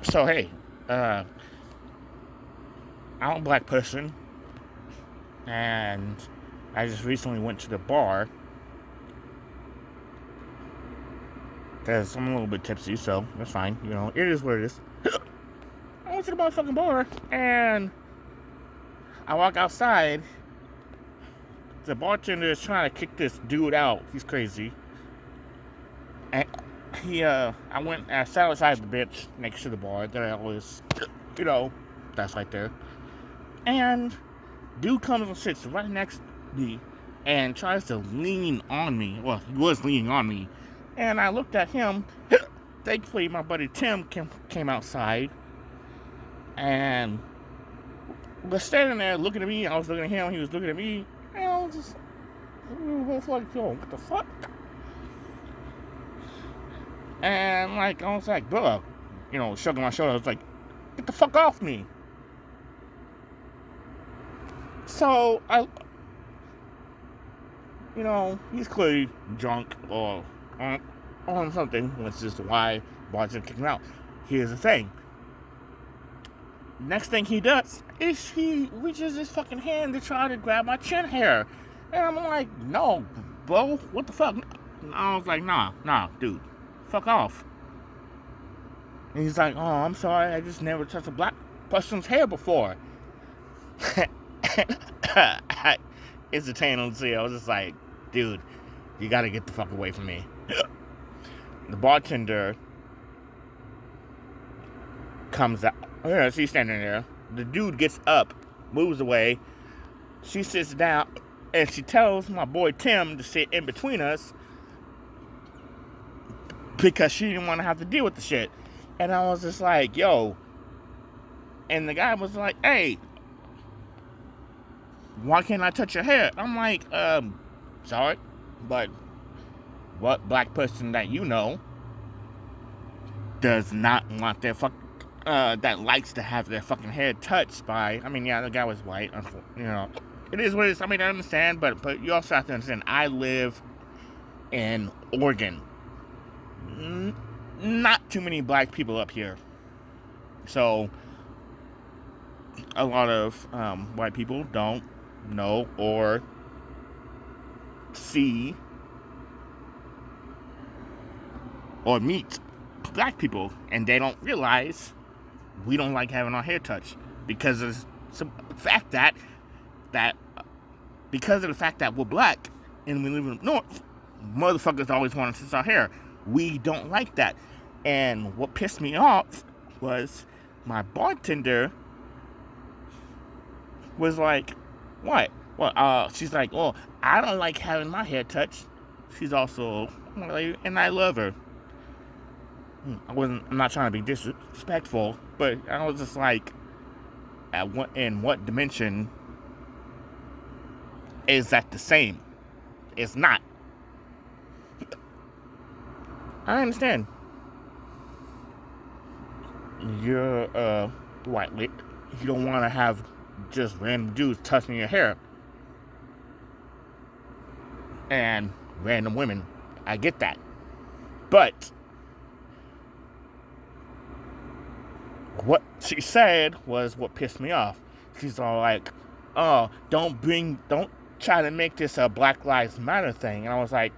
So hey, uh, I'm a black person, and I just recently went to the bar because I'm a little bit tipsy, so that's fine. You know, it is what it is. I went to the motherfucking bar, and I walk outside. The bartender is trying to kick this dude out. He's crazy. And I went and I sat outside the bench next to the bar that I always, you know, that's right there. And dude comes and sits right next to me and tries to lean on me. Well, he was leaning on me. And I looked at him. Thankfully, my buddy Tim came outside and was standing there looking at me. I was looking at him. He was looking at me. And I was just, we were both like, yo, what the fuck? And like, I was like, bro, shrugging my shoulder. I was like, get the fuck off me. So he's clearly drunk or on something, which is why bartender kicked him out. Here's the thing. Next thing he does is he reaches his fucking hand to try to grab my chin hair. And I'm like, no, bro, what the fuck? And I was like, nah, dude, fuck off. And he's like, oh, I'm sorry, I just never touched a black person's hair before. It's a tan on the I was just like, dude, you gotta get the fuck away from me. The bartender comes out. She's standing there. The dude gets up, moves away. She sits down, and she tells my boy Tim to sit in between us because she didn't want to have to deal with the shit. And I was just like, yo. And the guy was like, hey, why can't I touch your hair? I'm like, sorry, but what black person that you know does not want their that likes to have their fucking hair touched by, the guy was white, it is what it is. I understand, but you also have to understand, I live in Oregon. Not too many black people up here. So, a lot of white people don't know or see or meet black people, and they don't realize we don't like having our hair touched because of the fact that we're black and we live in the north. Motherfuckers always want to touch our hair. We don't like that. And what pissed me off was my bartender was like, what? Well, she's like, oh, I don't like having my hair touched. She's also, and I love her. I'm not trying to be disrespectful, but I was just like, in what dimension is that the same? It's not. I understand. You're white. You don't want to have just random dudes touching your hair and random women. I get that, but what she said was what pissed me off. She's all like, oh, don't try to make this a Black Lives Matter thing. And I was like,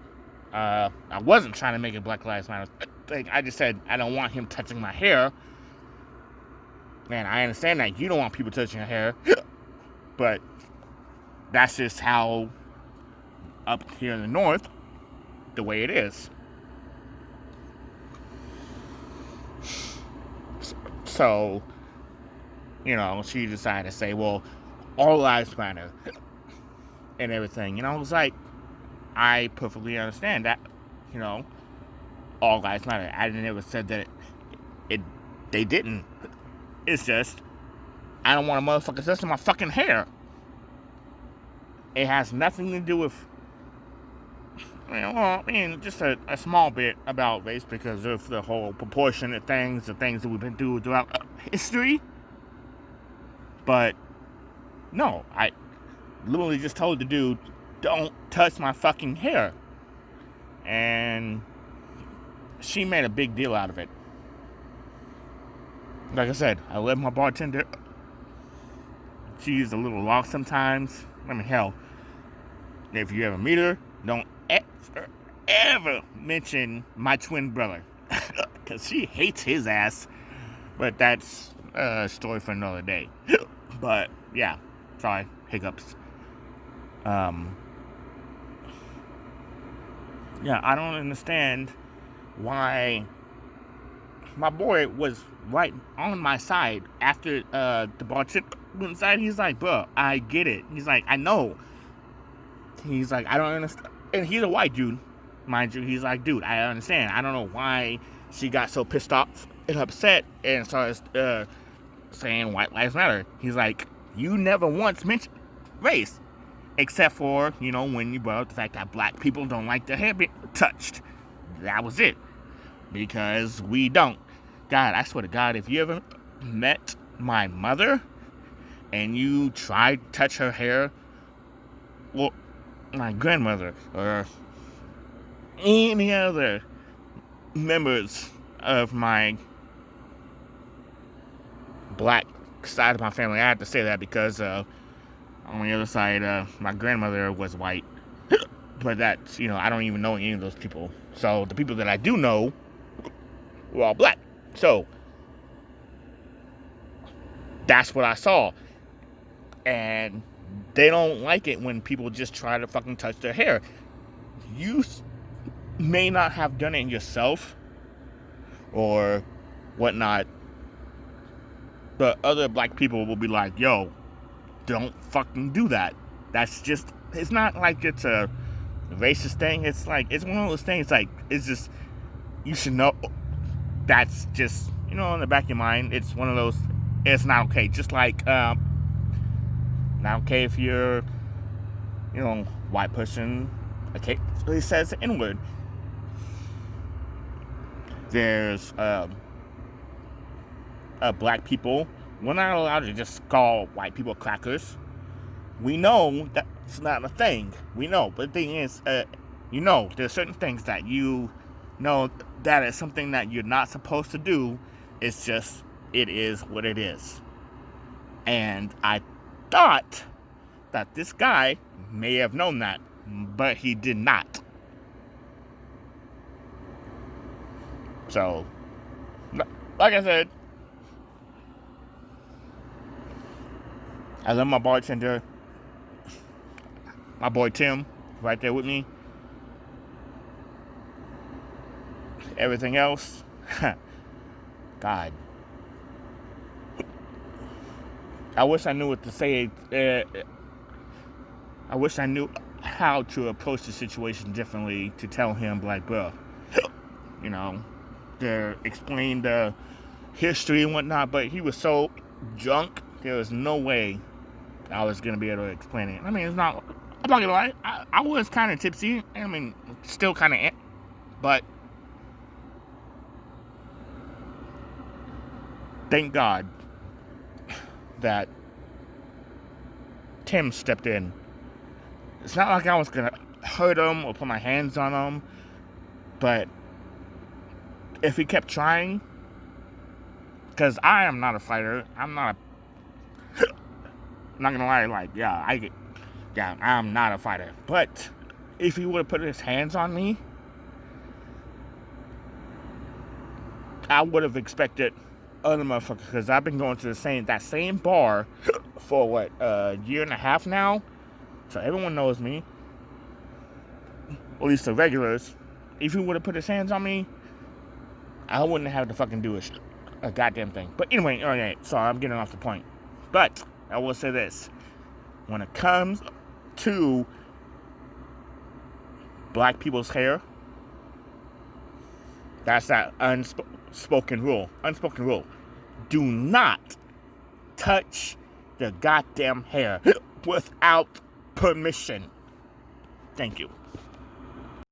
I wasn't trying to make it Black Lives Matter thing. I just said I don't want him touching my hair. Man, I understand that you don't want people touching your hair, but that's just how up here in the north, the way it is. So, she decided to say, well, all lives matter and everything. I was like, I perfectly understand that, all lives matter. I never said that they didn't. It's just, I don't want a motherfucker touching my fucking hair. It has nothing to do with, just a small bit about race because of the whole proportion of things, the things that we've been through throughout history. But, no, I literally just told the dude, don't touch my fucking hair. And she made a big deal out of it. Like I said, I let my bartender. She's a little lost sometimes. I mean, hell, if you ever meet her, don't ever mention my twin brother. Because she hates his ass. But that's a story for another day. But, yeah. Sorry. Hiccups. Yeah, I don't understand why my boy was right on my side after the bartender went inside. He's like, bro, I get it. He's like, I know. He's like, I don't understand. And he's a white dude, mind you. He's like, dude, I understand. I don't know why she got so pissed off and upset and started saying white lives matter. He's like, you never once mentioned race. Except for, when you brought up the fact that black people don't like their hair being touched. That was it. Because we don't. God, I swear to God, if you ever met my mother and you tried to touch her hair, well, my grandmother or any other members of my black side of my family, I have to say that because on the other side, my grandmother was white. But that's, I don't even know any of those people. So the people that I do know were all black. So that's what I saw. And they don't like it when people just try to fucking touch their hair. You may not have done it yourself or whatnot, but other black people will be like, yo, don't fucking do that. That's just, it's not like it's a racist thing. It's like, it's one of those things, like, it's just, you should know, that's just, in the back of your mind, it's one of those, it's not okay. Just like, not okay if you're, white person, okay, so he says the N-word. There's, black people, we're not allowed to just call white people crackers. We know that's not a thing. We know. But the thing is, there's certain things that you know that is something that you're not supposed to do. It's just, it is what it is. And I thought that this guy may have known that, but he did not. So, like I said, I love my bartender, my boy Tim, right there with me. Everything else, God. I wish I knew what to say. I wish I knew how to approach the situation differently to tell him, like, bro, to explain the history and whatnot, but he was so drunk, there was no way I was going to be able to explain it. I mean, I'm not going to lie, I was kind of tipsy, still kind of, but thank God that Tim stepped in. It's not like I was going to hurt him or put my hands on him, but if he kept trying, because I am not a fighter, I'm not gonna lie, I'm not a fighter. But if he would have put his hands on me, I would have expected other motherfuckers, because I've been going to that same bar for a year and a half now. So everyone knows me, at least the regulars. If he would have put his hands on me, I wouldn't have to fucking do a goddamn thing. But anyway, okay, so I'm getting off the point. But I will say this. When it comes to black people's hair, that's that unspoken rule. Do not touch the goddamn hair without permission. Thank you.